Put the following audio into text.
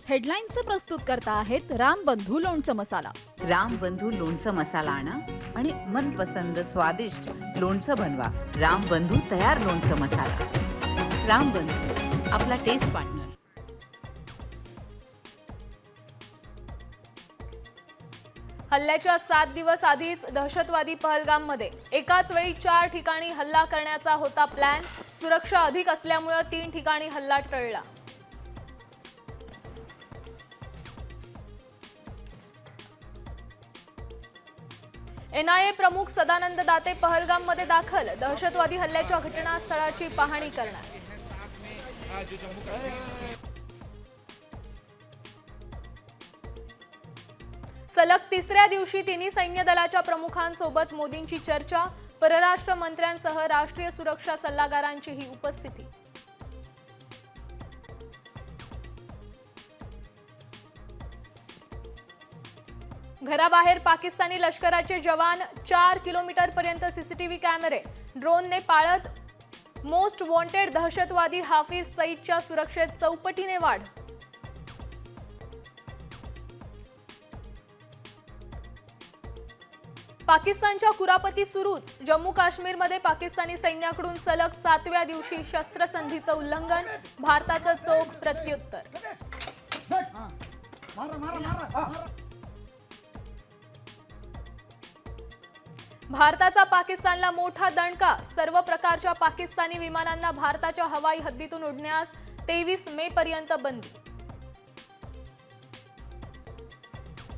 हेडलाईन्सचे प्रस्तुत करता आहेत रामबंधू लोणचं मसाला. रामबंधू लोणचं मसाला आणा आणि मनपसंद स्वादिष्ट लोणचं बनवा. रामबंधू तयार लोणचं मसाला. रामबंधू, आपला टेस्ट पार्टनर. हल्ल्याच्या 7 दिवस आधीच दहशतवादी पहलगाममध्ये एकाच वेळी 4 ठिकाणी हल्ला करण्याचा होता प्लॅन. सुरक्षा अधिक असल्यामुळे 3 ठिकाणी हल्ला टळला. NIA प्रमुख सदानंद दाते पहलगाममध्ये दाखल. दहशतवादी हल्ल्याच्या घटनास्थळाची पाहणी करणार. सलग तिसऱ्या दिवशी तिन्ही सैन्य दलाच्या प्रमुखांसोबत मोदींची चर्चा. परराष्ट्र मंत्र्यांसह राष्ट्रीय सुरक्षा सल्लागारांचीही उपस्थिती. घराबाहेर पाकिस्तानी लष्कराचे जवान. 4 किलोमीटरपर्यंत CCTV कॅमेरे. ड्रोनने पाळत. मोस्ट वॉन्टेड दहशतवादी हाफिज सईदच्या सुरक्षेत चौपटीने वाढ. पाकिस्तानच्या कुरापती सुरूच. जम्मू काश्मीरमध्ये पाकिस्तानी सैन्याकडून सलग 7व्या दिवशी शस्त्रसंधीचं उल्लंघन. भारताचं चोख प्रत्युत्तर. भारताचा पाकिस्तानला मोठा दणका. सर्व प्रकारच्या पाकिस्तानी विमानांना भारताच्या हवाई हद्दीतून उडण्यास 23 मे पर्यंत बंदी.